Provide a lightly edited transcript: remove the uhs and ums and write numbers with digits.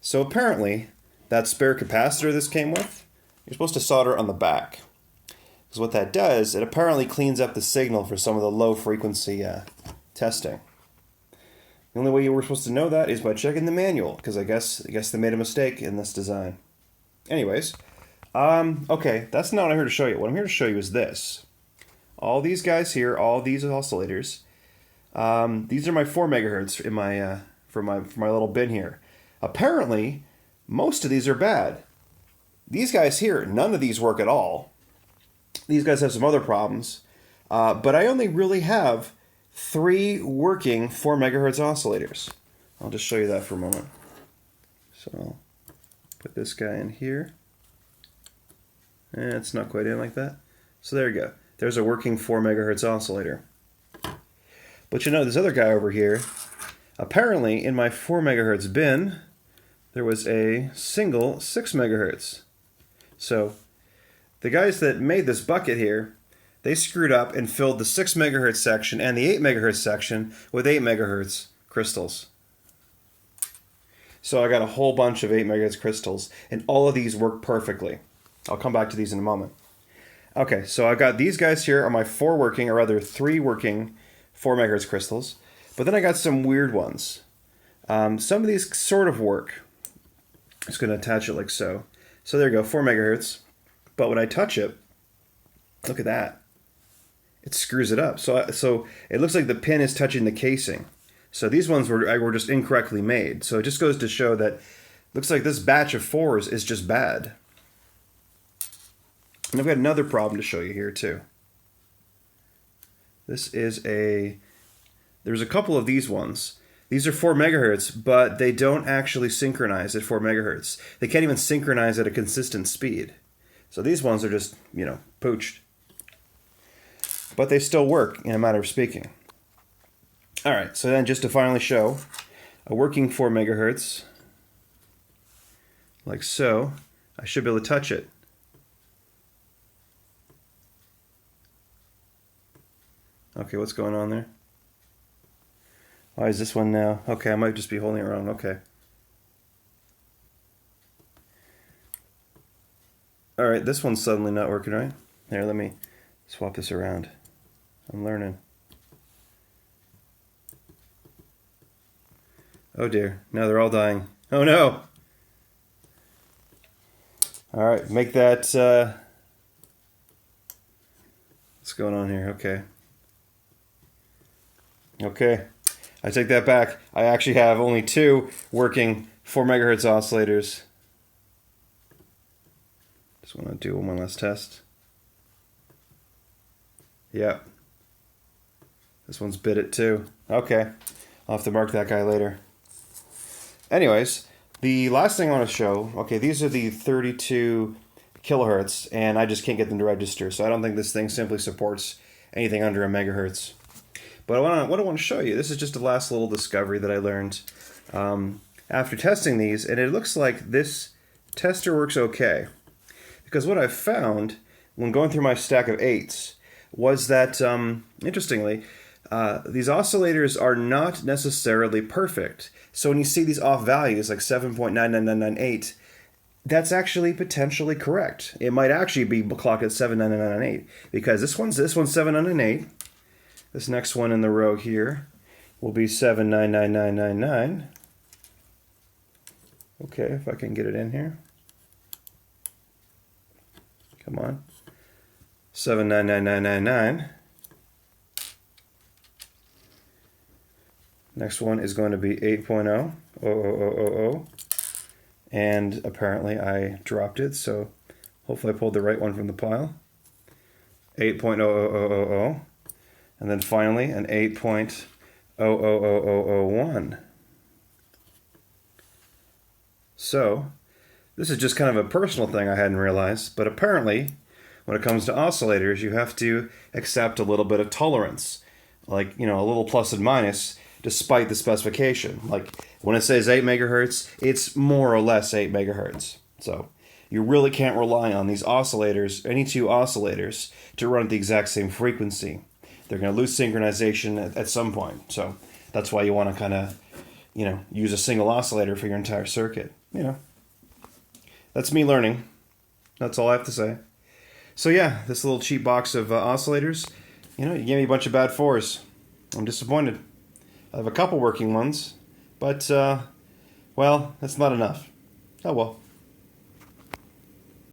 So apparently, that spare capacitor this came with, you're supposed to solder on the back. Because what that does, it apparently cleans up the signal for some of the low frequency testing. The only way you were supposed to know that is by checking the manual, because I guess they made a mistake in this design. Anyways, okay, that's not what I'm here to show you. What I'm here to show you is this. All these guys here, all these oscillators, these are my 4 megahertz in my for my little bin here. Apparently, most of these are bad. These guys here, none of these work at all. These guys have some other problems, but I only really have 3 working 4 megahertz oscillators. I'll just show you that for a moment. So I'll put this guy in here. It's not quite in like that. So there you go. There's a working 4 megahertz oscillator. But you know, this other guy over here, apparently in my 4 megahertz bin, there was a single 6 megahertz. So the guys that made this bucket here, they screwed up and filled the 6 megahertz section and the 8 megahertz section with 8 megahertz crystals. So I got a whole bunch of 8 megahertz crystals, and all of these work perfectly. I'll come back to these in a moment. Okay, so I've got these guys here are my 4 working, or rather 3 working 4 megahertz crystals. But then I got some weird ones. Some of these sort of work. I'm just going to attach it like so. So there you go, 4 megahertz. But when I touch it, look at that. It screws it up. So it looks like the pin is touching the casing. So these ones were just incorrectly made. So it just goes to show that looks like this batch of 4s is just bad. And I've got another problem to show you here too. This is there's a couple of these ones. These are 4 megahertz, but they don't actually synchronize at 4 megahertz. They can't even synchronize at a consistent speed. So these ones are just, pooched. But they still work in a matter of speaking. All right, so then just to finally show a working 4 megahertz, like so, I should be able to touch it. Okay, what's going on there? Why is this one now? Okay, I might just be holding it wrong. Okay. All right, this one's suddenly not working right. Here, let me swap this around. I'm learning. Oh dear, now they're all dying. Oh no! All right, make that, what's going on here? Okay. Okay, I take that back. I actually have only 2 working 4 megahertz oscillators. Just want to do one last test. Yep. This one's bit it too. Okay, I'll have to mark that guy later. Anyways, the last thing I want to show, okay, these are the 32 kilohertz, and I just can't get them to register, so I don't think this thing simply supports anything under a megahertz. But what I want to show you, this is just the last little discovery that I learned after testing these, and it looks like this tester works okay. Because what I found when going through my stack of 8s was that, interestingly, these oscillators are not necessarily perfect. So when you see these off values like 7.99998, that's actually potentially correct. It might actually be clocked at 79998 because this one's 798. This next one in the row here will be 799999. Okay, if I can get it in here. Come on. 799999. Next one is going to be 8.0. And apparently I dropped it, so hopefully I pulled the right one from the pile. 8.00000. And then finally an 8.00001. So this is just kind of a personal thing I hadn't realized, but apparently when it comes to oscillators, you have to accept a little bit of tolerance, like, a little plus and minus, despite the specification. Like when it says 8 megahertz, it's more or less 8 megahertz. So you really can't rely on these oscillators, any 2 oscillators, to run at the exact same frequency. They're going to lose synchronization at some point. So that's why you want to kind of, use a single oscillator for your entire circuit. That's me learning. That's all I have to say. So yeah, this little cheap box of oscillators, you gave me a bunch of bad 4s. I'm disappointed. I have a couple working ones, but, well, that's not enough. Oh well.